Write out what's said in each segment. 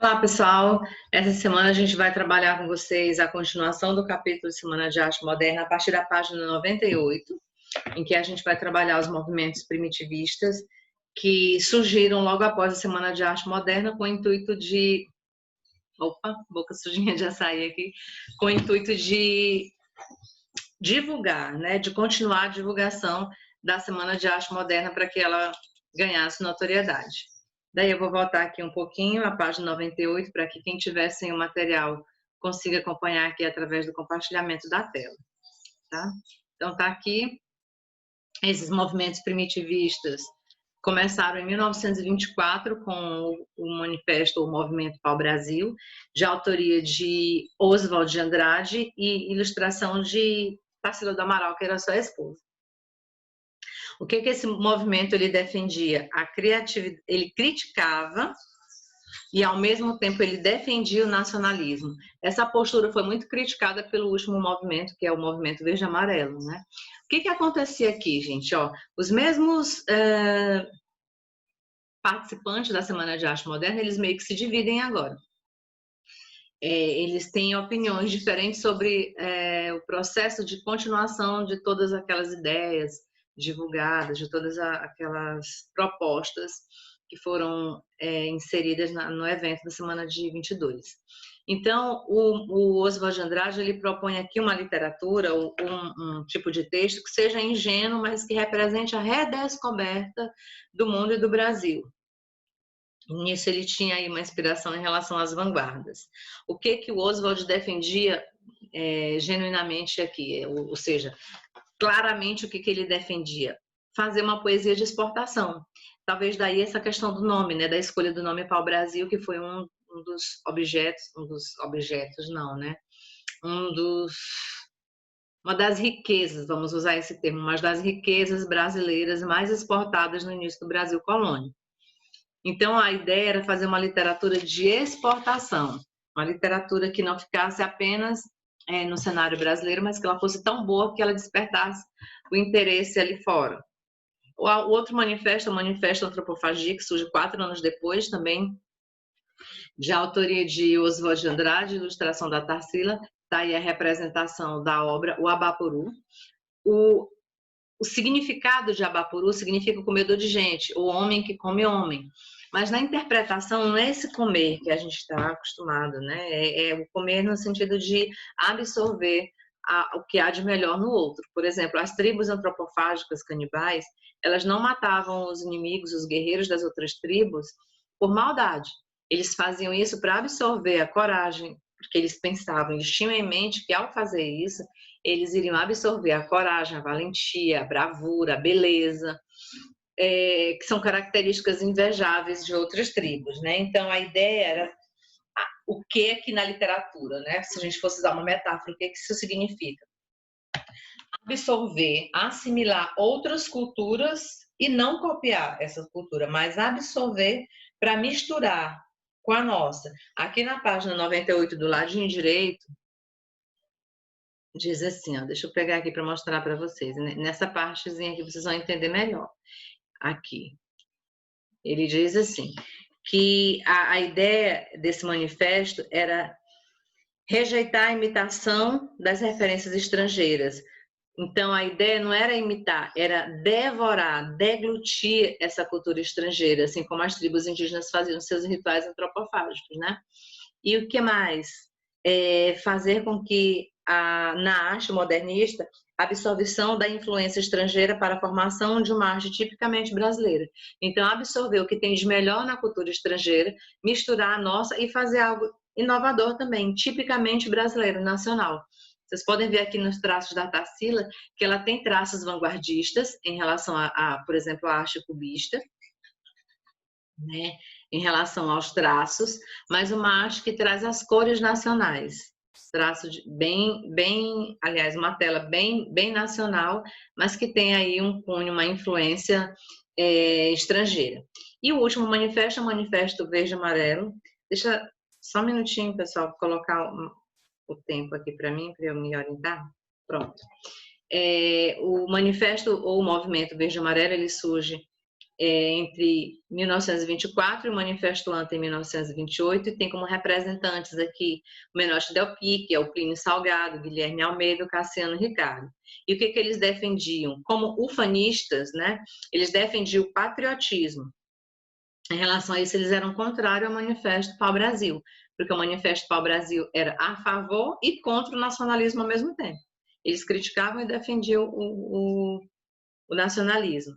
Olá, pessoal. Essa semana a gente vai trabalhar com vocês a continuação do capítulo de Semana de Arte Moderna a partir da página 98, em que a gente vai trabalhar os movimentos primitivistas que surgiram logo após a Semana de Arte Moderna com o intuito de... Opa, boca sujinha de açaí aqui. Com o intuito de divulgar, né, de continuar a divulgação da Semana de Arte Moderna para que ela ganhasse notoriedade. Daí eu vou voltar aqui um pouquinho, a página 98, para que quem tiver sem o material consiga acompanhar aqui através do compartilhamento da tela, tá? Então tá aqui, esses movimentos primitivistas começaram em 1924 com o Manifesto ou Movimento Pau-Brasil, de autoria de Oswald de Andrade e ilustração de Tarsila do Amaral, que era sua esposa. O que esse movimento ele defendia? A criatividade, ele criticava e ao mesmo tempo ele defendia o nacionalismo. Essa postura foi muito criticada pelo último movimento, que é o movimento verde amarelo, né? O que acontecia aqui, gente? Ó, os mesmos participantes da Semana de Arte Moderna, eles meio que se dividem agora. Eles têm opiniões diferentes sobre o processo de continuação de todas aquelas ideias divulgadas, de todas aquelas propostas que foram inseridas no evento da semana de 22. Então, o Oswald de Andrade, ele propõe aqui uma literatura, um tipo de texto que seja ingênuo, mas que represente a redescoberta do mundo e do Brasil. Nisso ele tinha aí uma inspiração em relação às vanguardas. O que o Oswald defendia genuinamente aqui, ou seja, claramente o que ele defendia? Fazer uma poesia de exportação. Talvez daí essa questão do nome, né, da escolha do nome Pau-Brasil, que foi um dos objetos, não, né? Uma das riquezas, vamos usar esse termo, uma das riquezas brasileiras mais exportadas no início do Brasil colônia. Então, a ideia era fazer uma literatura de exportação, uma literatura que não ficasse apenas no cenário brasileiro, mas que ela fosse tão boa que ela despertasse o interesse ali fora. O outro manifesto, o Manifesto Antropofagia, que surge 4 anos depois, também de autoria de Oswald de Andrade, ilustração da Tarsila, está aí a representação da obra O Abapuru. O significado de Abapuru significa o comedor de gente, o homem que come homem. Mas na interpretação não é esse comer que a gente está acostumado, né? É o comer no sentido de absorver o que há de melhor no outro. Por exemplo, as tribos antropofágicas canibais, elas não matavam os inimigos, os guerreiros das outras tribos, por maldade. Eles faziam isso para absorver a coragem, porque eles pensavam, eles tinham em mente que ao fazer isso, eles iriam absorver a coragem, a valentia, a bravura, a beleza, que são características invejáveis de outras tribos, né? Então, a ideia era o que na literatura, né? Se a gente fosse usar uma metáfora, o que isso significa? Absorver, assimilar outras culturas e não copiar essa cultura, mas absorver para misturar com a nossa. Aqui na página 98, do ladinho direito, diz assim, ó, deixa eu pegar aqui para mostrar para vocês, né? Nessa partezinha aqui vocês vão entender melhor. Aqui. Ele diz assim, que a ideia desse manifesto era rejeitar a imitação das referências estrangeiras. Então, a ideia não era imitar, era devorar, deglutir essa cultura estrangeira, assim como as tribos indígenas faziam seus rituais antropofágicos, né? E o que mais? Fazer com que, na arte modernista, a absorção da influência estrangeira para a formação de uma arte tipicamente brasileira. Então, absorver o que tem de melhor na cultura estrangeira, misturar a nossa e fazer algo inovador também, tipicamente brasileiro, nacional. Vocês podem ver aqui nos traços da Tarsila que ela tem traços vanguardistas em relação por exemplo, a arte cubista, né? Em relação aos traços, mas uma arte que traz as cores nacionais. Traço aliás, uma tela bem nacional, mas que tem aí um cunho, uma influência estrangeira. E o último manifesto é o Manifesto Verde e Amarelo. Deixa só um minutinho, pessoal, colocar o tempo aqui para mim, para eu me orientar. Pronto. O manifesto ou o movimento Verde e Amarelo, ele surge entre 1924 e o Manifesto Anta em 1928, e tem como representantes aqui o Menotti Del Pique, o Plínio Salgado, Guilherme Almeida, o Cassiano Ricardo. E o que eles defendiam? Como ufanistas, né, eles defendiam o patriotismo. Em relação a isso, eles eram contrários ao Manifesto Pau-Brasil, porque o Manifesto Pau-Brasil era a favor e contra o nacionalismo ao mesmo tempo. Eles criticavam e defendiam o nacionalismo.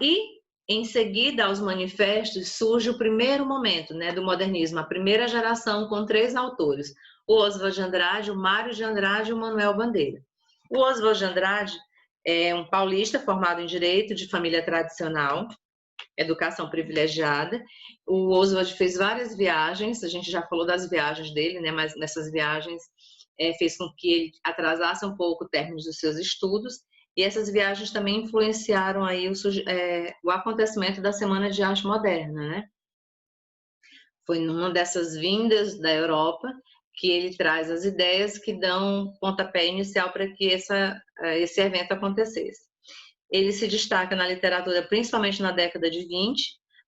E, em seguida aos manifestos, surge o primeiro momento, né, do modernismo, a primeira geração com 3 autores, o Oswald de Andrade, o Mário de Andrade e o Manuel Bandeira. O Oswald de Andrade é um paulista formado em Direito, de família tradicional, educação privilegiada. O Oswald fez várias viagens, a gente já falou das viagens dele, né, mas nessas viagens fez com que ele atrasasse um pouco o término dos seus estudos, e essas viagens também influenciaram aí o acontecimento da Semana de Arte Moderna, né? Foi numa dessas vindas da Europa que ele traz as ideias que dão pontapé inicial para que esse evento acontecesse. Ele se destaca na literatura, principalmente na década de 20,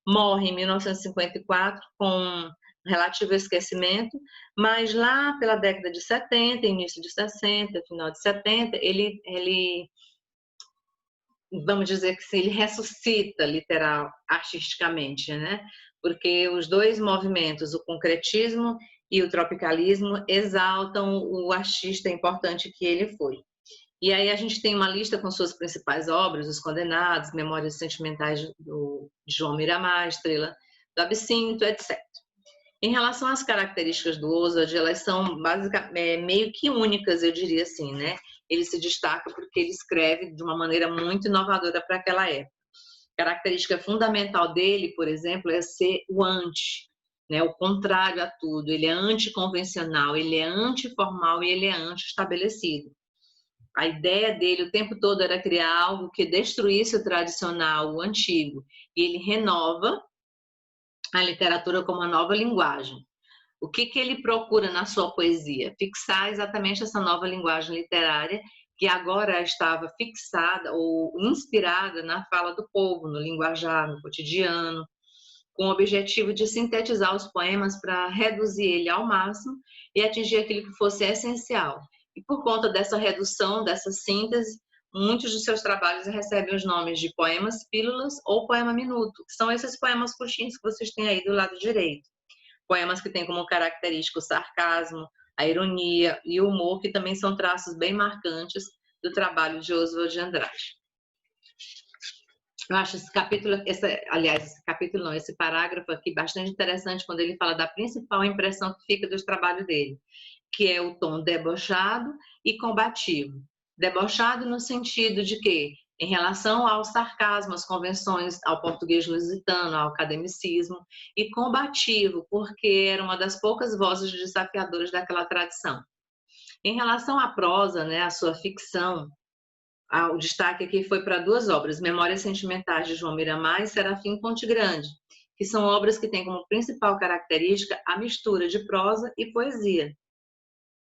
morre em 1954 com relativo esquecimento, mas lá pela década de 70, início de 60, final de 70, ele vamos dizer que ele ressuscita artisticamente, né? Porque os dois movimentos, o concretismo e o tropicalismo, exaltam o artista importante que ele foi. E aí a gente tem uma lista com suas principais obras, Os Condenados, Memórias Sentimentais de João Miramar, Estrela do Absinto, etc. Em relação às características do Oswald, elas são basicamente meio que únicas, eu diria assim, né? Ele se destaca porque ele escreve de uma maneira muito inovadora para aquela época. A característica fundamental dele, por exemplo, é ser o anti, né? O contrário a tudo. Ele é anticonvencional, ele é antiformal e ele é anti-estabelecido. A ideia dele o tempo todo era criar algo que destruísse o tradicional, o antigo, e ele renova a literatura como uma nova linguagem. O que ele procura na sua poesia? Fixar exatamente essa nova linguagem literária que agora estava fixada ou inspirada na fala do povo, no linguajar, no cotidiano, com o objetivo de sintetizar os poemas para reduzir ele ao máximo e atingir aquilo que fosse essencial. E por conta dessa redução, dessa síntese, muitos dos seus trabalhos recebem os nomes de poemas pílulas ou poema minuto, que são esses poemas curtinhos que vocês têm aí do lado direito. Poemas que têm como característica o sarcasmo, a ironia e o humor, que também são traços bem marcantes do trabalho de Oswald de Andrade. Eu acho esse capítulo, esse parágrafo aqui bastante interessante quando ele fala da principal impressão que fica do trabalho dele, que é o tom debochado e combativo. Debochado no sentido de que, em relação ao sarcasmo, às convenções, ao português lusitano, ao academicismo, e combativo, porque era uma das poucas vozes desafiadoras daquela tradição. Em relação à prosa, né, a sua ficção, o destaque aqui foi para 2 obras, Memórias Sentimentais de João Miramar e Serafim Ponte Grande, que são obras que têm como principal característica a mistura de prosa e poesia.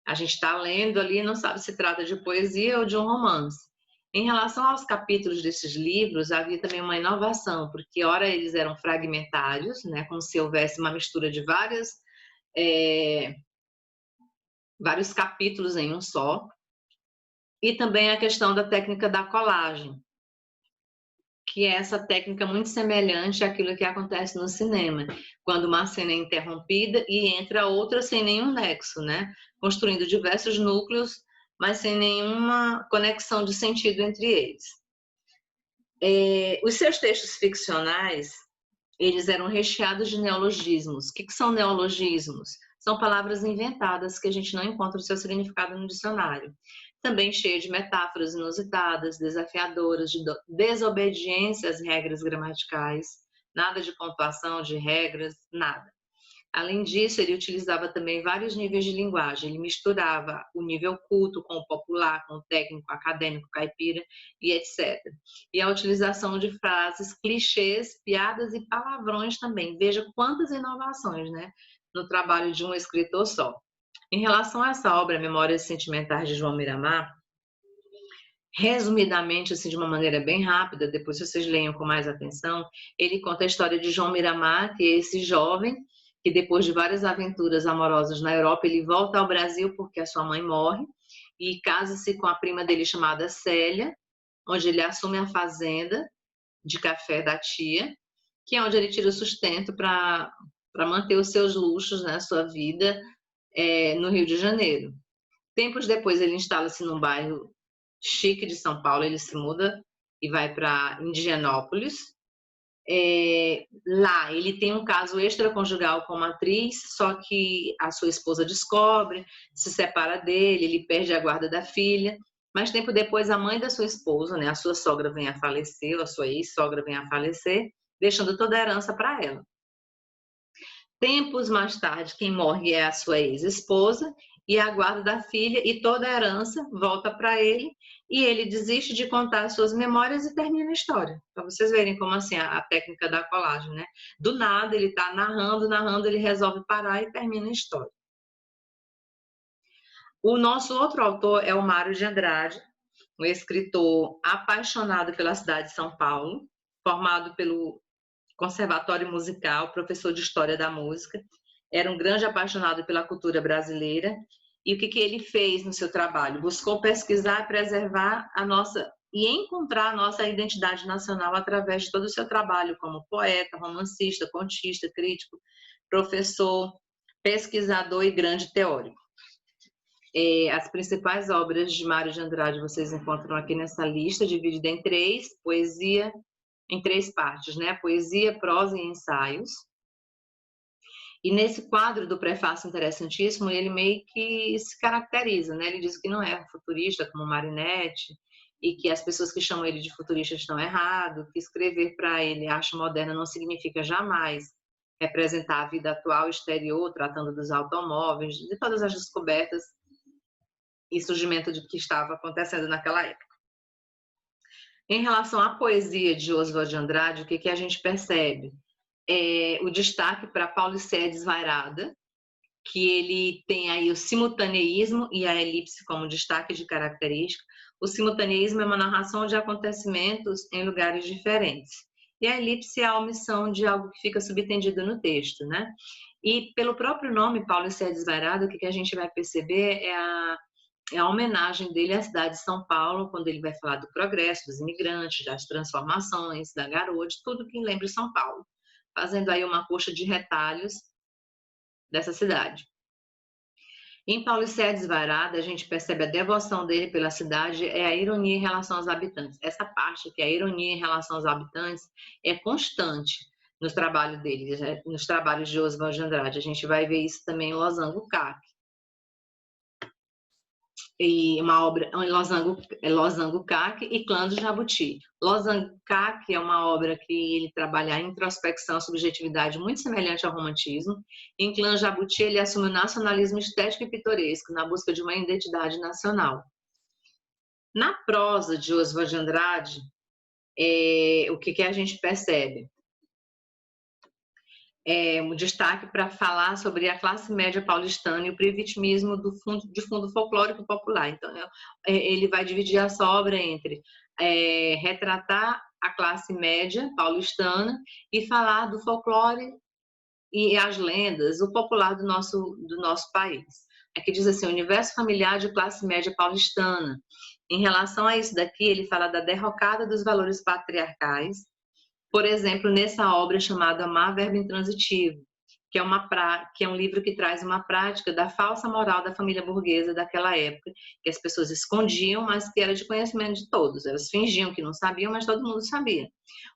A gente está lendo ali e não sabe se trata de poesia ou de um romance. Em relação aos capítulos desses livros, havia também uma inovação, porque ora eles eram fragmentários, né, como se houvesse uma mistura de vários capítulos em um só, e também a questão da técnica da colagem, que é essa técnica muito semelhante àquilo que acontece no cinema, quando uma cena é interrompida e entra outra sem nenhum nexo, né? Construindo diversos núcleos, mas sem nenhuma conexão de sentido entre eles. Os seus textos ficcionais, eles eram recheados de neologismos. O que são neologismos? São palavras inventadas que a gente não encontra o seu significado no dicionário. Também cheio de metáforas inusitadas, desafiadoras, de desobediência às regras gramaticais, nada de pontuação, de regras, nada. Além disso, ele utilizava também vários níveis de linguagem. Ele misturava o nível culto com o popular, com o técnico, acadêmico, caipira e etc. E a utilização de frases, clichês, piadas e palavrões também. Veja quantas inovações, né, no trabalho de um escritor só. Em relação a essa obra, Memórias Sentimentais de João Miramar, Resumidamente, assim, de uma maneira bem rápida, depois vocês leiam com mais atenção, ele conta a história de João Miramar, que é esse jovem que depois de várias aventuras amorosas na Europa, ele volta ao Brasil porque a sua mãe morre e casa-se com a prima dele chamada Célia, onde ele assume a fazenda de café da tia, que é onde ele tira o sustento para manter os seus luxos, né, a sua vida no Rio de Janeiro. Tempos depois ele instala-se num bairro chique de São Paulo, ele se muda e vai para Indianópolis. Lá ele tem um caso extraconjugal com uma atriz, só que a sua esposa descobre, se separa dele, ele perde a guarda da filha. Mas tempo depois a mãe da sua esposa, né, a sua sogra vem a falecer, a sua ex-sogra vem a falecer, deixando toda a herança para ela. Tempos mais tarde, quem morre é a sua ex-esposa e a guarda da filha, e toda a herança volta para ele, e ele desiste de contar as suas memórias e termina a história. Para vocês verem como assim a técnica da colagem, né? Do nada ele está narrando, ele resolve parar e termina a história. O nosso outro autor é o Mário de Andrade, um escritor apaixonado pela cidade de São Paulo, formado pelo Conservatório Musical, professor de História da Música, era um grande apaixonado pela cultura brasileira. E o que ele fez no seu trabalho? Buscou pesquisar, preservar a nossa e encontrar a nossa identidade nacional através de todo o seu trabalho como poeta, romancista, contista, crítico, professor, pesquisador e grande teórico. As principais obras de Mário de Andrade vocês encontram aqui nessa lista, dividida em três: poesia, em três partes, né? Poesia, prosa e ensaios. E nesse quadro do prefácio interessantíssimo, ele meio que se caracteriza, né? Ele diz que não é futurista como Marinetti e que as pessoas que chamam ele de futurista estão errado, que escrever para ele arte moderna não significa jamais representar a vida atual exterior, tratando dos automóveis, de todas as descobertas e surgimento de que estava acontecendo naquela época. Em relação à poesia de Oswald de Andrade, o que a gente percebe? O destaque para Paulicéia Desvairada, que ele tem aí o simultaneísmo e a elipse como destaque de característica. O simultaneísmo é uma narração de acontecimentos em lugares diferentes. E a elipse é a omissão de algo que fica subtendido no texto, né? E pelo próprio nome, Paulicéia Desvairada, o que a gente vai perceber é a homenagem dele à cidade de São Paulo, quando ele vai falar do progresso, dos imigrantes, das transformações, da garoa, de tudo que lembra São Paulo, fazendo aí uma coxa de retalhos dessa cidade. Em Paulicéia Desvairada, a gente percebe a devoção dele pela cidade, é a ironia em relação aos habitantes. Essa parte que é a ironia em relação aos habitantes é constante nos trabalhos dele, nos trabalhos de Oswald de Andrade. A gente vai ver isso também em Losango CAC. E uma obra em Losango CAC e Clã do Jabuti. Losango CAC é uma obra que ele trabalha a introspecção, a subjetividade muito semelhante ao romantismo. Em Clã do Jabuti ele assume o nacionalismo estético e pitoresco na busca de uma identidade nacional. Na prosa de Oswald de Andrade, o que a gente percebe? Um destaque para falar sobre a classe média paulistana e o privativismo de fundo folclórico popular. Então, ele vai dividir essa obra entre retratar a classe média paulistana e falar do folclore e as lendas, o popular do nosso país. Aqui diz assim, universo familiar de classe média paulistana. Em relação a isso daqui, ele fala da derrocada dos valores patriarcais, por exemplo, nessa obra chamada Amar, Verbo Intransitivo, que é um livro que traz uma prática da falsa moral da família burguesa daquela época, que as pessoas escondiam, mas que era de conhecimento de todos. Elas fingiam que não sabiam, mas todo mundo sabia.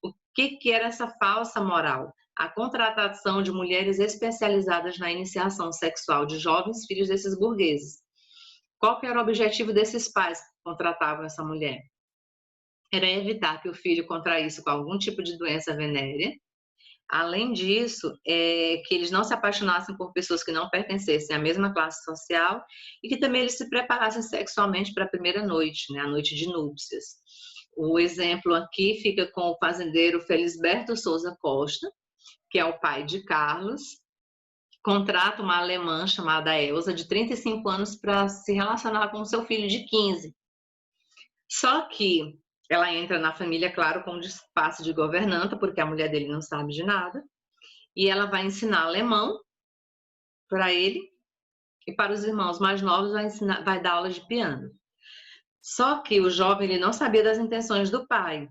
O que era essa falsa moral? A contratação de mulheres especializadas na iniciação sexual de jovens filhos desses burgueses. Qual que era o objetivo desses pais que contratavam essa mulher? Era evitar que o filho contraísse com algum tipo de doença venérea. Além disso, que eles não se apaixonassem por pessoas que não pertencessem à mesma classe social e que também eles se preparassem sexualmente para a primeira noite, né, a noite de núpcias. O exemplo aqui fica com o fazendeiro Felisberto Souza Costa, que é o pai de Carlos, que contrata uma alemã chamada Elsa, de 35 anos, para se relacionar com o seu filho de 15. Só que ela entra na família, claro, com disfarce de governanta, porque a mulher dele não sabe de nada, e ela vai ensinar alemão para ele, e para os irmãos mais novos vai dar aula de piano. Só que o jovem ele não sabia das intenções do pai.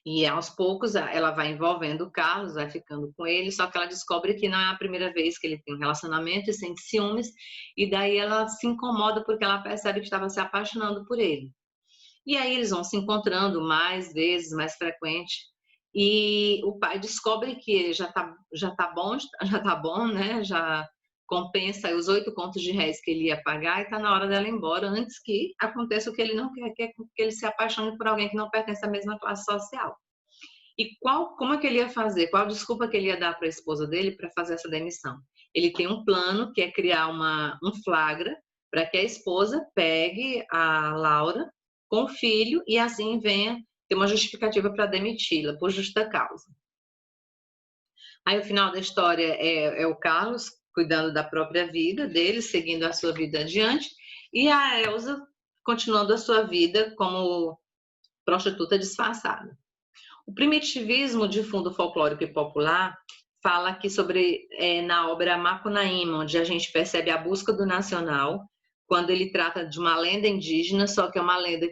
E aos poucos ela vai envolvendo o Carlos, vai ficando com ele, só que ela descobre que não é a primeira vez que ele tem um relacionamento e sente ciúmes, e daí ela se incomoda porque ela percebe que estava se apaixonando por ele. E aí eles vão se encontrando mais vezes, mais frequente, e o pai descobre que ele já tá bom, né? Já compensa os 8 contos de réis que ele ia pagar e está na hora dela ir embora antes que aconteça o que ele não quer, que é que ele se apaixone por alguém que não pertence à mesma classe social. E como é que ele ia fazer? Qual desculpa que ele ia dar para a esposa dele para fazer essa demissão? Ele tem um plano que é criar um flagra para que a esposa pegue a Laura com o filho e assim venha ter uma justificativa para demiti-la por justa causa. Aí o final da história é o Carlos cuidando da própria vida dele, seguindo a sua vida adiante, e a Elsa continuando a sua vida como prostituta disfarçada. O primitivismo de fundo folclórico e popular fala aqui sobre, na obra Macunaíma, onde a gente percebe a busca do nacional, quando ele trata de uma lenda indígena, só que é uma lenda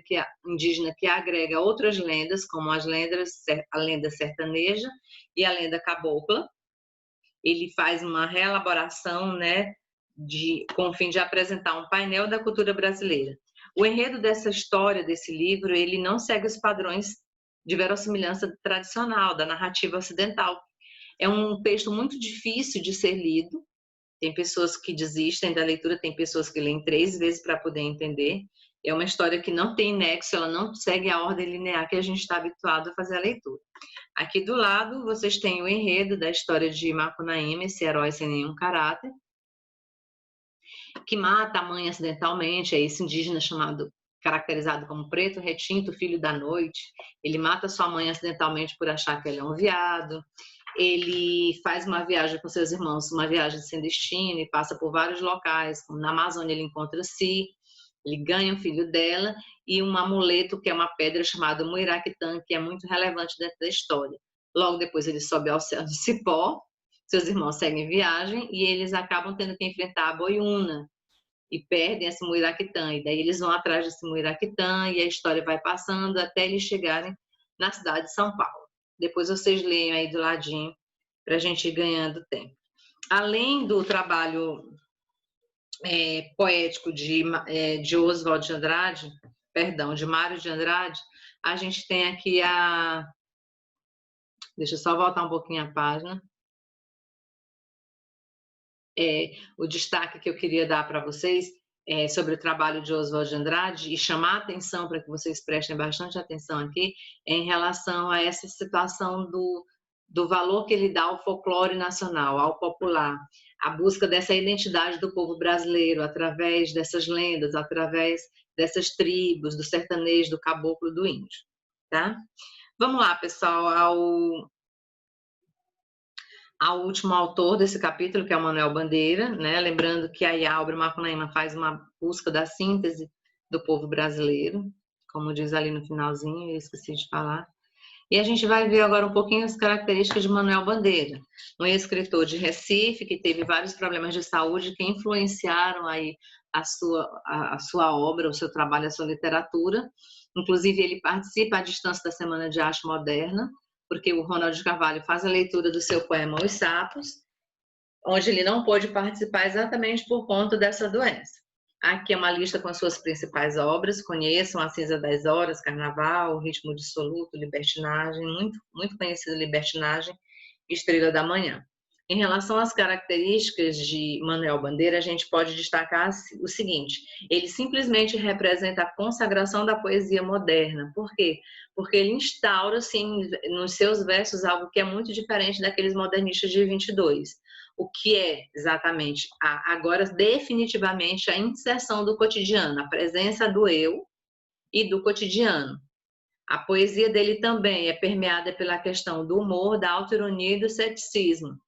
indígena que agrega outras lendas, como a lenda sertaneja e a lenda cabocla. Ele faz uma reelaboração, né, com o fim de apresentar um painel da cultura brasileira. O enredo dessa história, desse livro, ele não segue os padrões de verossimilhança tradicional, da narrativa ocidental. É um texto muito difícil de ser lido, tem pessoas que desistem da leitura, tem pessoas que leem 3 vezes para poder entender. É uma história que não tem nexo, ela não segue a ordem linear que a gente está habituado a fazer a leitura. Aqui do lado, vocês têm o enredo da história de Macunaíma, esse herói sem nenhum caráter, que mata a mãe acidentalmente, é esse indígena caracterizado como preto, retinto, filho da noite. Ele mata sua mãe acidentalmente por achar que ele é um viado. Ele faz uma viagem com seus irmãos, uma viagem sem destino, e passa por vários locais, como na Amazônia ele encontra Si, ele ganha o filho dela e um amuleto que é uma pedra chamada Muiraquitã, que é muito relevante dentro da história. Logo depois ele sobe ao céu de Cipó, seus irmãos seguem viagem e eles acabam tendo que enfrentar a Boiúna e perdem esse Muiraquitã. E daí eles vão atrás desse Muiraquitã e a história vai passando até eles chegarem na cidade de São Paulo. Depois vocês leiam aí do ladinho para a gente ir ganhando tempo. Além do trabalho poético de Oswald de Andrade, de Mário de Andrade, a gente tem aqui deixa eu só voltar um pouquinho a página. O destaque que eu queria dar para vocês sobre o trabalho de Oswald de Andrade e chamar a atenção para que vocês prestem bastante atenção aqui em relação a essa situação do valor que ele dá ao folclore nacional, ao popular, a busca dessa identidade do povo brasileiro através dessas lendas, através dessas tribos, do sertanejo, do caboclo, do índio, tá? Vamos lá, pessoal, ao último autor desse capítulo, que é o Manuel Bandeira, né? Lembrando que a obra Macunaíma faz uma busca da síntese do povo brasileiro, como diz ali no finalzinho, eu esqueci de falar. E a gente vai ver agora um pouquinho as características de Manuel Bandeira, um escritor de Recife que teve vários problemas de saúde que influenciaram aí a sua obra, o seu trabalho, a sua literatura. Inclusive, ele participa à distância da Semana de Arte Moderna, porque o Ronald de Carvalho faz a leitura do seu poema Os Sapos, onde ele não pôde participar exatamente por conta dessa doença. Aqui é uma lista com as suas principais obras, conheçam A Cinza das Horas, Carnaval, O Ritmo Dissoluto, Libertinagem, muito conhecido Libertinagem, Estrela da Manhã. Em relação às características de Manuel Bandeira, a gente pode destacar o seguinte: ele simplesmente representa a consagração da poesia moderna. Por quê? Porque ele instaura, assim, nos seus versos algo que é muito diferente daqueles modernistas de 22. O que é exatamente, agora definitivamente, a inserção do cotidiano, a presença do eu e do cotidiano. A poesia dele também é permeada pela questão do humor, da autoironia e do ceticismo.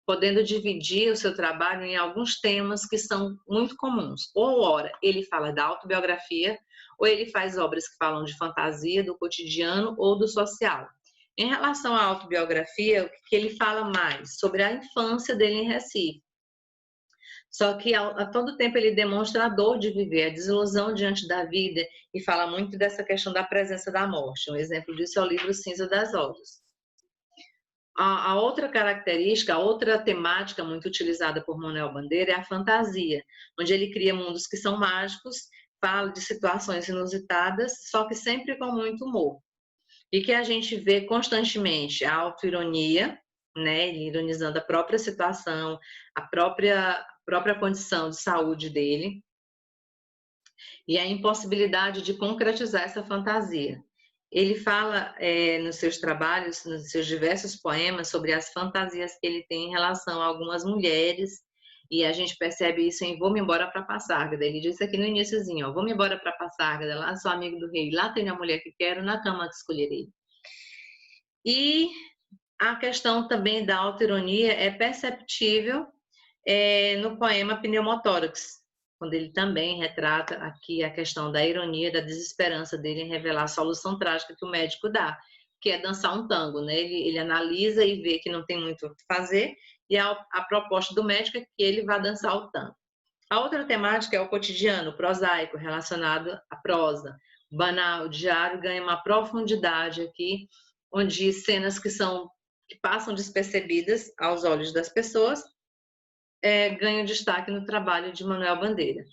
podendo dividir o seu trabalho em alguns temas que são muito comuns. Ou, ora, ele fala da autobiografia, ou ele faz obras que falam de fantasia, do cotidiano ou do social. Em relação à autobiografia, o que ele fala mais? Sobre a infância dele em Recife. Só que a todo tempo ele demonstra a dor de viver, a desilusão diante da vida e fala muito dessa questão da presença da morte. Um exemplo disso é o livro Cinza das Horas. A outra característica, a outra temática muito utilizada por Manuel Bandeira é a fantasia, onde ele cria mundos que são mágicos, fala de situações inusitadas, só que sempre com muito humor. E que a gente vê constantemente a autoironia, né, ele ironizando a própria situação, a própria condição de saúde dele, e a impossibilidade de concretizar essa fantasia. Ele fala nos seus trabalhos, nos seus diversos poemas, sobre as fantasias que ele tem em relação a algumas mulheres, e a gente percebe isso em Vou-me embora para Passárgada. Ele disse aqui no iníciozinho, vou-me embora para Passárgada, lá sou amigo do rei, lá tenho a mulher que quero, na cama que escolherei. E a questão também da autoironia é perceptível no poema Pneumotórax, quando ele também retrata aqui a questão da ironia, da desesperança dele em revelar a solução trágica que o médico dá, que é dançar um tango, né? Ele analisa e vê que não tem muito o que fazer, e a proposta do médico é que ele vá dançar o tango. A outra temática é o cotidiano, o prosaico, relacionado à prosa. O banal, o diário ganha uma profundidade aqui, onde cenas que passam despercebidas aos olhos das pessoas ganham destaque no trabalho de Manuel Bandeira.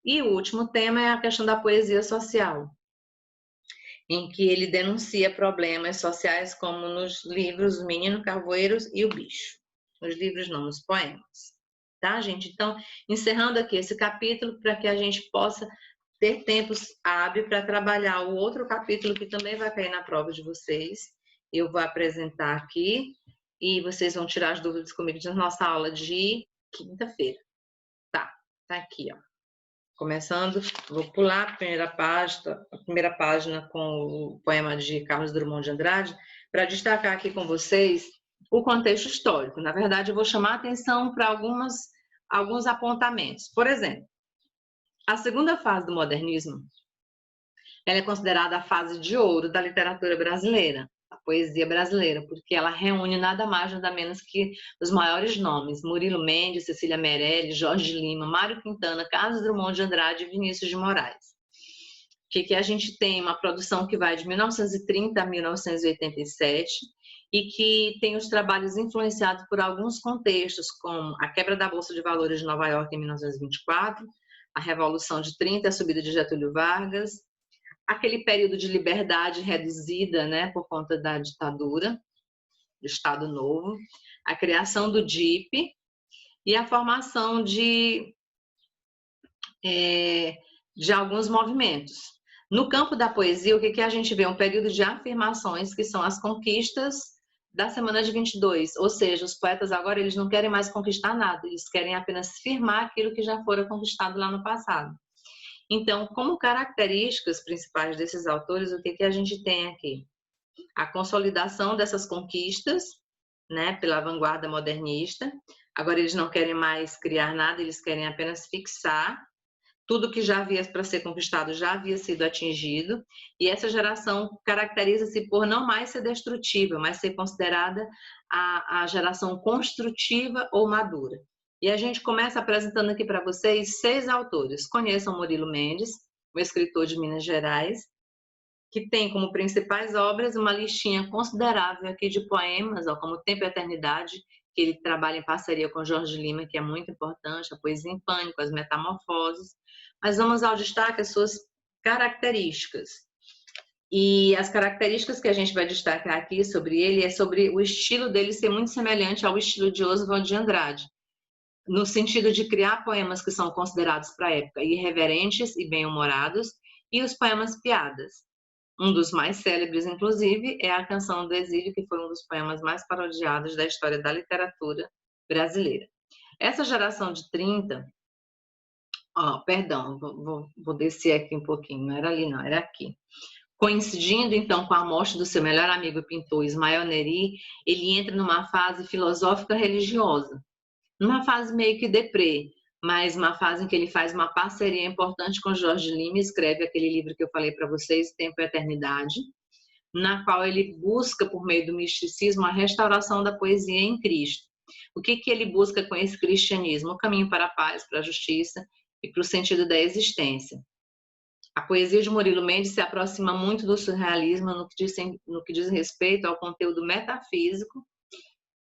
E o último tema é a questão da poesia social, em que ele denuncia problemas sociais como nos livros O Menino Carvoeiro e O Bicho. Nos livros não, nos poemas. Tá, gente? Então, encerrando aqui esse capítulo para que a gente possa ter tempos hábeis para trabalhar o outro capítulo que também vai cair na prova de vocês. Eu vou apresentar aqui e vocês vão tirar as dúvidas comigo de nossa aula de quinta-feira. Tá aqui, ó. Começando, vou pular a primeira página com o poema de Carlos Drummond de Andrade, para destacar aqui com vocês o contexto histórico. Na verdade, eu vou chamar a atenção para alguns apontamentos. Por exemplo, a segunda fase do modernismo, ela é considerada a fase de ouro da literatura brasileira, a poesia brasileira, porque ela reúne nada mais, nada menos que os maiores nomes: Murilo Mendes, Cecília Meirelles, Jorge Lima, Mário Quintana, Carlos Drummond de Andrade e Vinícius de Moraes. Que a gente tem uma produção que vai de 1930 a 1987 e que tem os trabalhos influenciados por alguns contextos, como a quebra da Bolsa de Valores de Nova York em 1924, a Revolução de 30, a subida de Getúlio Vargas, aquele período de liberdade reduzida, né, por conta da ditadura, do Estado Novo, a criação do DIP e a formação de alguns movimentos. No campo da poesia, o que a gente vê? Um período de afirmações, que são as conquistas da semana de 22, ou seja, os poetas agora eles não querem mais conquistar nada, eles querem apenas firmar aquilo que já fora conquistado lá no passado. Então, como características principais desses autores, o que a gente tem aqui? A consolidação dessas conquistas, né, pela vanguarda modernista. Agora eles não querem mais criar nada, eles querem apenas fixar. Tudo que já havia para ser conquistado já havia sido atingido, e essa geração caracteriza-se por não mais ser destrutiva, mas ser considerada a geração construtiva ou madura. E a gente começa apresentando aqui para vocês 6 autores. Conheçam Murilo Mendes, um escritor de Minas Gerais, que tem como principais obras uma listinha considerável aqui de poemas, como Tempo e Eternidade, que ele trabalha em parceria com Jorge Lima, que é muito importante, a Poesia em Pânico, as Metamorfoses. Mas vamos ao destaque as suas características. E as características que a gente vai destacar aqui sobre ele é sobre o estilo dele ser muito semelhante ao estilo de Oswald de Andrade, no sentido de criar poemas que são considerados para a época irreverentes e bem-humorados, e os poemas piadas. Um dos mais célebres, inclusive, é a Canção do Exílio, que foi um dos poemas mais parodiados da história da literatura brasileira. Essa geração de 30... perdão, vou descer aqui um pouquinho, não era ali não, era aqui. Coincidindo, então, com a morte do seu melhor amigo pintor Ismael Neri, ele entra numa fase filosófica religiosa, numa fase meio que deprê, mas uma fase em que ele faz uma parceria importante com Jorge Lima, escreve aquele livro que eu falei para vocês, Tempo e Eternidade, na qual ele busca, por meio do misticismo, a restauração da poesia em Cristo. O que ele busca com esse cristianismo? O caminho para a paz, para a justiça e para o sentido da existência. A poesia de Murilo Mendes se aproxima muito do surrealismo no que diz respeito ao conteúdo metafísico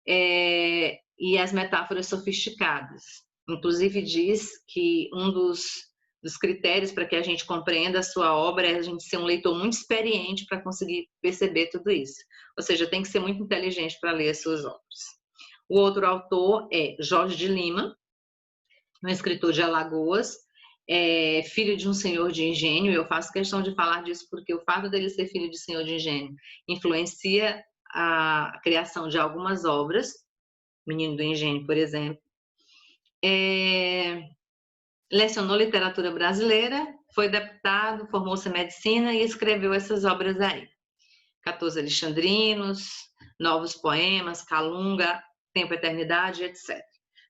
e as metáforas sofisticadas. Inclusive diz que um dos critérios para que a gente compreenda a sua obra é a gente ser um leitor muito experiente para conseguir perceber tudo isso. Ou seja, tem que ser muito inteligente para ler as suas obras. O outro autor é Jorge de Lima, um escritor de Alagoas, filho de um senhor de engenho. Eu faço questão de falar disso porque o fato dele ser filho de senhor de engenho influencia a criação de algumas obras, Menino do Engenho, por exemplo. Lecionou literatura brasileira, foi deputado, formou-se em medicina e escreveu essas obras aí. 14 Alexandrinos, Novos Poemas, Calunga, Tempo e Eternidade, etc.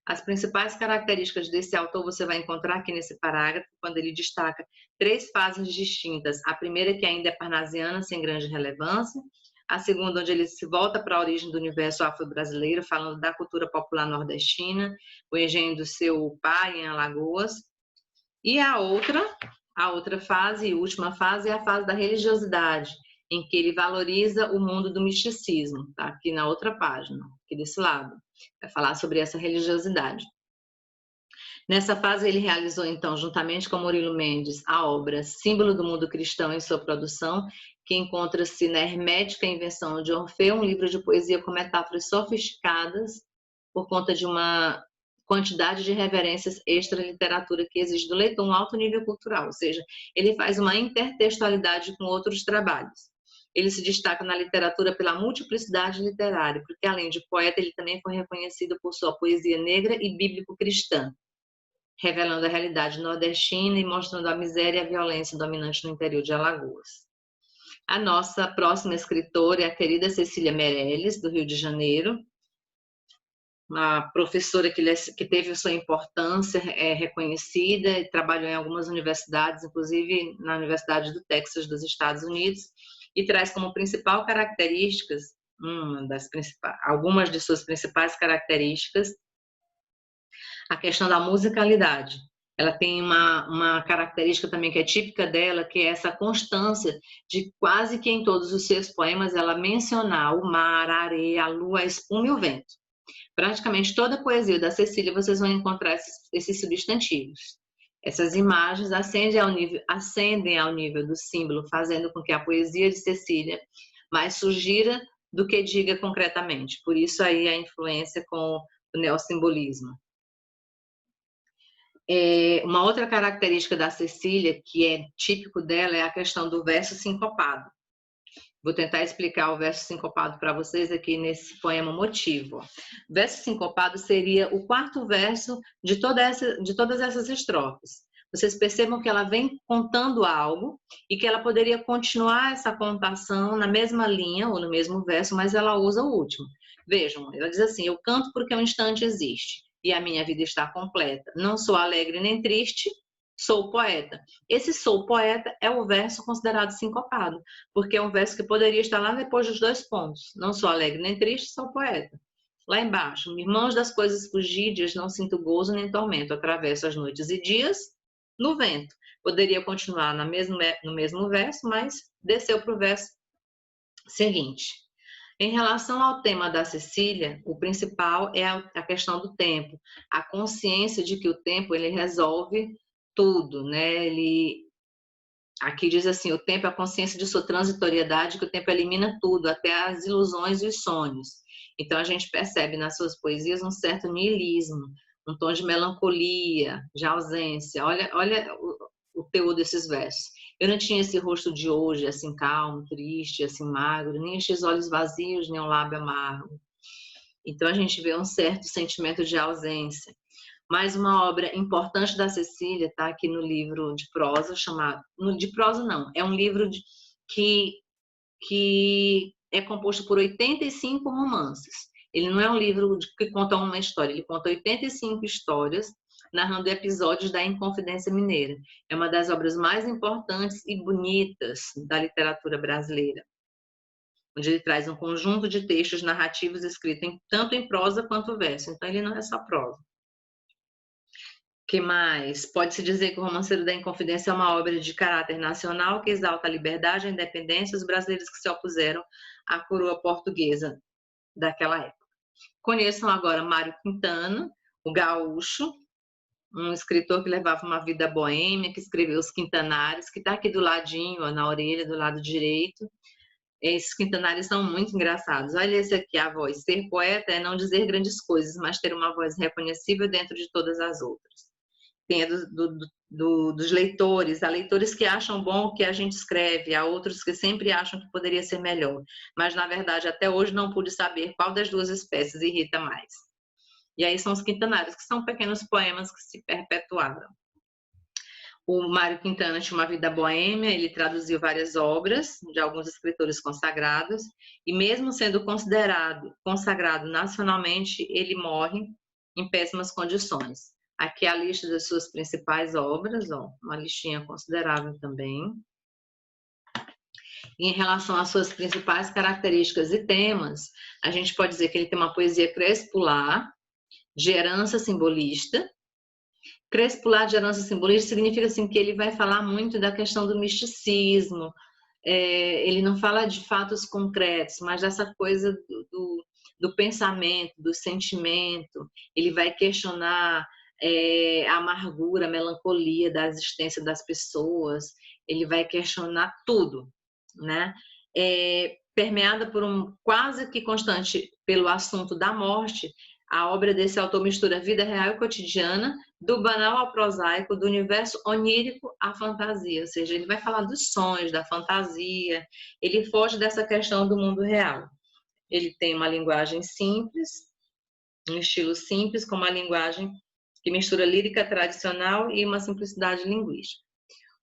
As principais características desse autor você vai encontrar aqui nesse parágrafo, quando ele destaca 3 fases distintas. A primeira, que ainda é parnasiana, sem grande relevância. A segunda, onde ele se volta para a origem do universo afro-brasileiro, falando da cultura popular nordestina, o engenho do seu pai em Alagoas. E a outra fase, e última fase, é a fase da religiosidade, em que ele valoriza o mundo do misticismo, tá? Aqui na outra página, aqui desse lado. Vai falar sobre essa religiosidade. Nessa fase, ele realizou, então, juntamente com Murilo Mendes, a obra Símbolo do Mundo Cristão em sua produção, que encontra-se na hermética invenção de Orfeu, um livro de poesia com metáforas sofisticadas, por conta de uma quantidade de referências extra-literatura que exige do leitor, um alto nível cultural, ou seja, ele faz uma intertextualidade com outros trabalhos. Ele se destaca na literatura pela multiplicidade literária, porque além de poeta, ele também foi reconhecido por sua poesia negra e bíblico-cristã, revelando a realidade nordestina e mostrando a miséria e a violência dominante no interior de Alagoas. A nossa próxima escritora é a querida Cecília Meirelles, do Rio de Janeiro, uma professora que teve sua importância reconhecida e trabalhou em algumas universidades, inclusive na Universidade do Texas dos Estados Unidos, e traz como principal características, algumas de suas principais características, a questão da musicalidade. Ela tem uma característica também que é típica dela, que é essa constância de quase que em todos os seus poemas ela mencionar o mar, a areia, a lua, a espuma e o vento. Praticamente toda a poesia da Cecília vocês vão encontrar esses substantivos. Essas imagens ascendem ao nível do símbolo, fazendo com que a poesia de Cecília mais sugira do que diga concretamente. Por isso aí a influência com o neossimbolismo. Uma outra característica da Cecília, que é típico dela, é a questão do verso sincopado. Vou tentar explicar o verso sincopado para vocês aqui nesse poema Motivo. O verso sincopado seria o 4º verso de todas essas estrofes. Vocês percebam que ela vem contando algo e que ela poderia continuar essa contação na mesma linha ou no mesmo verso, mas ela usa o último. Vejam, ela diz assim: eu canto porque um instante existe e a minha vida está completa. Não sou alegre nem triste, sou poeta. Esse sou poeta é o verso considerado sincopado, porque é um verso que poderia estar lá depois dos 2 pontos. Não sou alegre nem triste, sou poeta. Lá embaixo, irmãos das coisas fugídias, não sinto gozo nem tormento, atravesso as noites e dias no vento. Poderia continuar no mesmo verso, mas desceu para o verso seguinte. Em relação ao tema da Cecília, o principal é a questão do tempo, a consciência de que o tempo ele resolve tudo, né? Aqui diz assim: o tempo é a consciência de sua transitoriedade, que o tempo elimina tudo, até as ilusões e os sonhos. Então a gente percebe nas suas poesias um certo niilismo, um tom de melancolia, de ausência. Olha o teor desses versos. Eu não tinha esse rosto de hoje, assim calmo, triste, assim magro, nem estes olhos vazios, nem um lábio amargo. Então a gente vê um certo sentimento de ausência. Mais uma obra importante da Cecília está aqui no livro de prosa chamado... De prosa não, é um livro que é composto por 85 romances. Ele não é um livro que conta uma história, ele conta 85 histórias, narrando episódios da Inconfidência Mineira. É uma das obras mais importantes e bonitas da literatura brasileira, onde ele traz um conjunto de textos narrativos escritos tanto em prosa quanto verso. Então, ele não é só prosa. Que mais? Pode-se dizer que o Romanceiro da Inconfidência é uma obra de caráter nacional que exalta a liberdade e a independência dos brasileiros que se opuseram à coroa portuguesa daquela época. Conheçam agora Mário Quintana, o gaúcho, um escritor que levava uma vida boêmia, que escreveu Os Quintanários, que está aqui do ladinho, ó, na orelha, do lado direito. Esses quintanários são muito engraçados. Olha esse aqui, a voz. Ser poeta é não dizer grandes coisas, mas ter uma voz reconhecível dentro de todas as outras. Tem dos leitores, há leitores que acham bom o que a gente escreve, há outros que sempre acham que poderia ser melhor, mas na verdade até hoje não pude saber qual das duas espécies irrita mais. E aí são os quintanários, que são pequenos poemas que se perpetuaram. O Mário Quintana tinha uma vida boêmia, ele traduziu várias obras de alguns escritores consagrados, e mesmo sendo consagrado nacionalmente, ele morre em péssimas condições. Aqui é a lista das suas principais obras, ó, uma listinha considerável também. E em relação às suas principais características e temas, a gente pode dizer que ele tem uma poesia crespular, de herança simbolista. Crespular de herança simbolista significa assim, que ele vai falar muito da questão do misticismo, ele não fala de fatos concretos, mas dessa coisa do pensamento, do sentimento. Ele vai questionar a amargura, a melancolia da existência das pessoas, ele vai questionar tudo, né? Permeada por quase que constante pelo assunto da morte. A obra desse autor mistura vida real e cotidiana, do banal ao prosaico, do universo onírico à fantasia, ou seja, ele vai falar dos sonhos, da fantasia, ele foge dessa questão do mundo real. Ele tem uma linguagem simples, um estilo simples, com uma linguagem que mistura lírica tradicional e uma simplicidade linguística.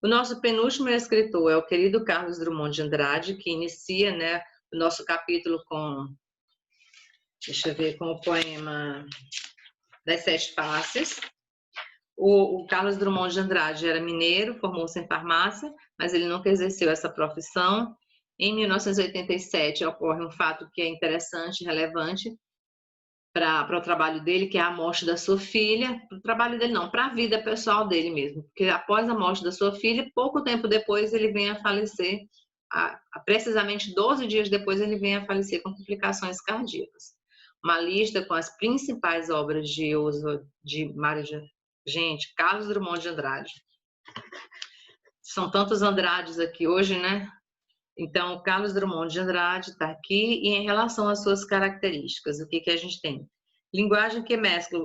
O nosso penúltimo escritor é o querido Carlos Drummond de Andrade, que inicia, né, o nosso capítulo com, deixa eu ver, com o poema das Sete Faces. O Carlos Drummond de Andrade era mineiro, formou-se em farmácia, mas ele nunca exerceu essa profissão. Em 1987 ocorre um fato que é interessante e relevante para o trabalho dele, que é a morte da sua filha. Para o trabalho dele não, para a vida pessoal dele mesmo, porque após a morte da sua filha, pouco tempo depois ele vem a falecer, precisamente 12 dias depois ele vem a falecer com complicações cardíacas. Uma lista com as principais obras de Mário Gente, Carlos Drummond de Andrade. São tantos Andrades aqui hoje, né? Então, Carlos Drummond de Andrade está aqui, e em relação às suas características, o que a gente tem? Linguagem que mescla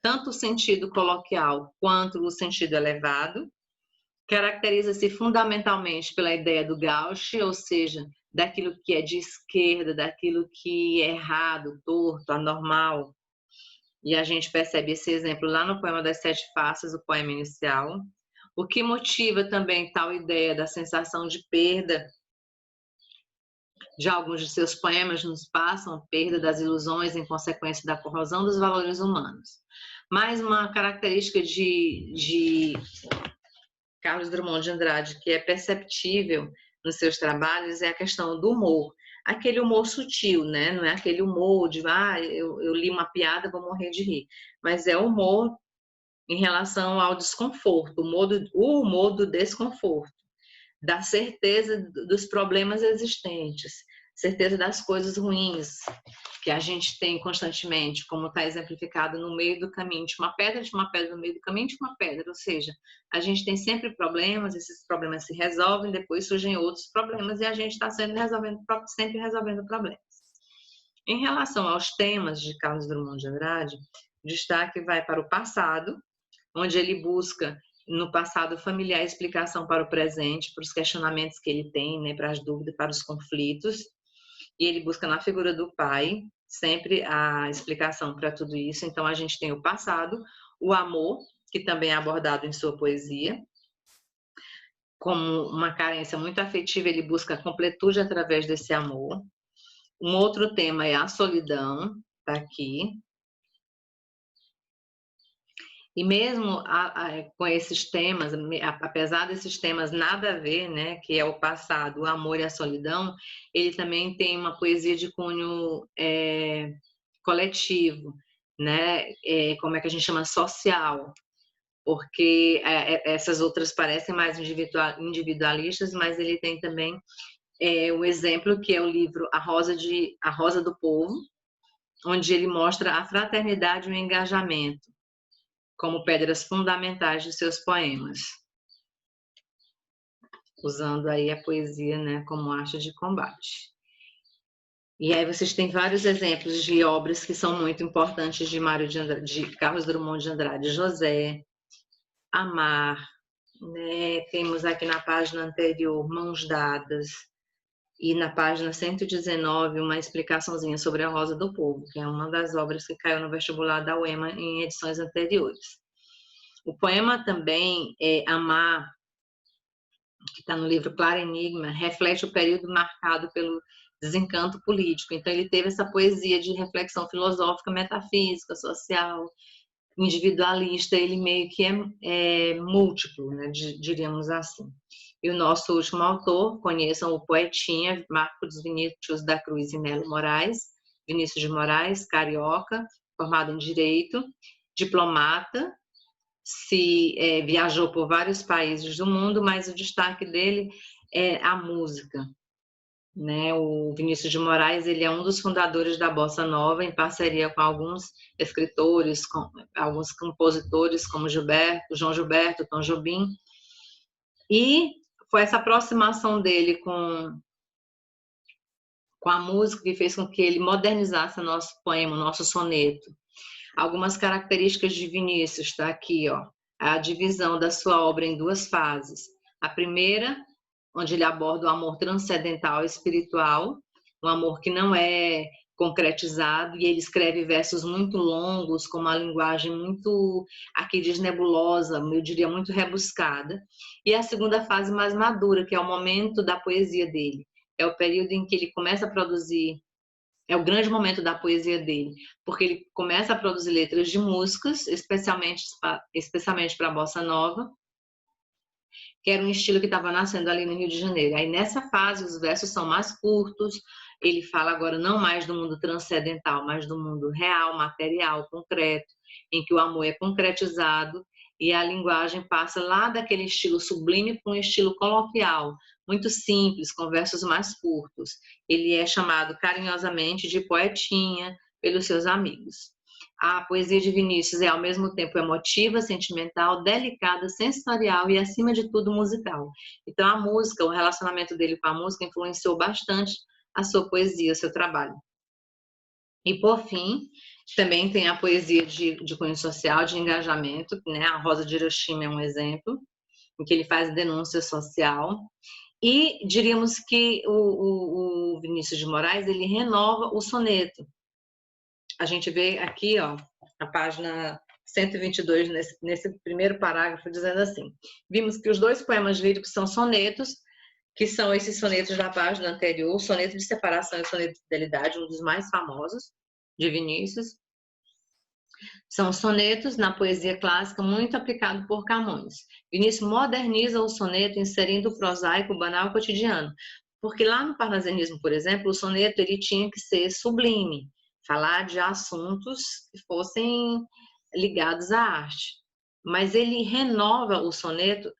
tanto o sentido coloquial quanto o sentido elevado, caracteriza-se fundamentalmente pela ideia do gauche, ou seja, daquilo que é de esquerda, daquilo que é errado, torto, anormal. E a gente percebe esse exemplo lá no poema das Sete Faces, o poema inicial. O que motiva também tal ideia da sensação de perda de alguns de seus poemas nos passam, perda das ilusões em consequência da corrosão dos valores humanos. Mais uma característica de Carlos Drummond de Andrade que é perceptível nos seus trabalhos é a questão do humor. Aquele humor sutil, né? Não é aquele humor de, eu li uma piada, vou morrer de rir. Mas é humor em relação ao desconforto, o humor do desconforto, da certeza dos problemas existentes, certeza das coisas ruins que a gente tem constantemente, como está exemplificado no meio do caminho, de uma pedra no meio do caminho de uma pedra, ou seja, a gente tem sempre problemas, esses problemas se resolvem, depois surgem outros problemas e a gente está sempre resolvendo problemas. Em relação aos temas de Carlos Drummond de Andrade, o destaque vai para o passado, onde ele busca no passado familiar explicação para o presente, para os questionamentos que ele tem, né, para as dúvidas, para os conflitos, e ele busca na figura do pai sempre a explicação para tudo isso. Então a gente tem o passado, o amor, que também é abordado em sua poesia, como uma carência muito afetiva, ele busca a completude através desse amor. Um outro tema é a solidão, tá aqui. E mesmo com esses temas, apesar desses temas nada a ver, né, que é o passado, o amor e a solidão, ele também tem uma poesia de cunho coletivo, né, como é que a gente chama? Social, porque essas outras parecem mais individualistas, mas ele tem também um exemplo que é o livro A Rosa do Povo, onde ele mostra a fraternidade e o engajamento como pedras fundamentais de seus poemas, usando aí a poesia, né, como arte de combate. E aí vocês têm vários exemplos de obras que são muito importantes de Carlos Drummond de Andrade, José, Amar, né? Temos aqui na página anterior Mãos Dadas, e na página 119 uma explicaçãozinha sobre a Rosa do Povo, que é uma das obras que caiu no vestibular da UEMA em edições anteriores. O poema também, Amar, que está no livro Claro Enigma, reflete o período marcado pelo desencanto político. Então, ele teve essa poesia de reflexão filosófica, metafísica, social, individualista, ele meio que é múltiplo, né, diríamos assim. E o nosso último autor, conheçam o poetinha Marcos Vinícius da Cruz e Melo Moraes, Vinícius de Moraes, carioca, formado em Direito, diplomata, viajou por vários países do mundo, mas o destaque dele é a música, né? O Vinícius de Moraes, ele é um dos fundadores da Bossa Nova, em parceria com alguns escritores, com alguns compositores, como João Gilberto, Tom Jobim, e foi essa aproximação dele com a música que fez com que ele modernizasse o nosso poema, o nosso soneto. Algumas características de Vinícius, está aqui, ó, a divisão da sua obra em duas fases. A primeira, onde ele aborda o amor transcendental e espiritual, um amor que não é concretizado, e ele escreve versos muito longos, com uma linguagem muito, aqui diz nebulosa, eu diria muito rebuscada. E a segunda fase mais madura, que é o momento da poesia dele. É o período em que ele começa a produzir, é o grande momento da poesia dele, porque ele começa a produzir letras de músicas, especialmente para a Bossa Nova, que era um estilo que estava nascendo ali no Rio de Janeiro. Aí nessa fase os versos são mais curtos, ele fala agora não mais do mundo transcendental, mas do mundo real, material, concreto, em que o amor é concretizado e a linguagem passa lá daquele estilo sublime para um estilo coloquial, muito simples, com versos mais curtos. Ele é chamado carinhosamente de poetinha pelos seus amigos. A poesia de Vinícius é ao mesmo tempo emotiva, sentimental, delicada, sensorial e, acima de tudo, musical. Então, a música, o relacionamento dele com a música influenciou bastante a sua poesia, o seu trabalho. E, por fim, também tem a poesia de cunho social, de engajamento, né? A Rosa de Hiroshima é um exemplo, em que ele faz denúncia social. E diríamos que o Vinícius de Moraes, ele renova o soneto. A gente vê aqui, ó, na página 122, nesse primeiro parágrafo, dizendo assim: vimos que os dois poemas líricos são sonetos, que são esses sonetos da página anterior, o soneto de separação e o soneto de fidelidade, um dos mais famosos de Vinícius. São sonetos na poesia clássica muito aplicado por Camões. Vinícius moderniza o soneto inserindo o prosaico, o banal e cotidiano, porque lá no parnasianismo, por exemplo, o soneto ele tinha que ser sublime, falar de assuntos que fossem ligados à arte. Mas ele renova o soneto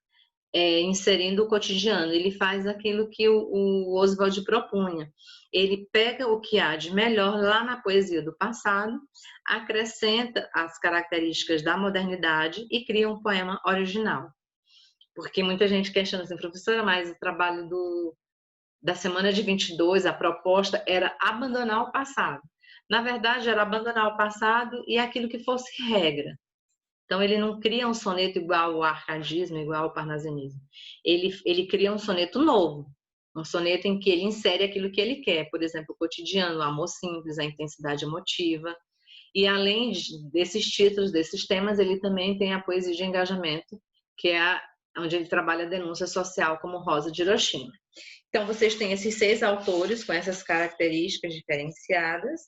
inserindo o cotidiano. Ele faz aquilo que o Oswald propunha. Ele pega o que há de melhor lá na poesia do passado, acrescenta as características da modernidade e cria um poema original. Porque muita gente questiona assim, professora, mas o trabalho da semana de 22, a proposta era abandonar o passado. Na verdade, era abandonar o passado e aquilo que fosse regra. Então, ele não cria um soneto igual ao arcadismo, igual ao parnasianismo. Ele cria um soneto novo, um soneto em que ele insere aquilo que ele quer, por exemplo, o cotidiano, o amor simples, a intensidade emotiva. E além desses títulos, desses temas, ele também tem a poesia de engajamento, que é onde ele trabalha a denúncia social como Rosa de Hiroshima. Então, vocês têm esses 6 autores com essas características diferenciadas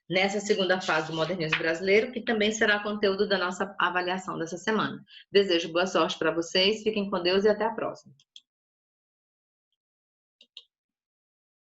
nessa segunda fase do modernismo brasileiro, que também será conteúdo da nossa avaliação dessa semana. Desejo boa sorte para vocês, fiquem com Deus e até a próxima.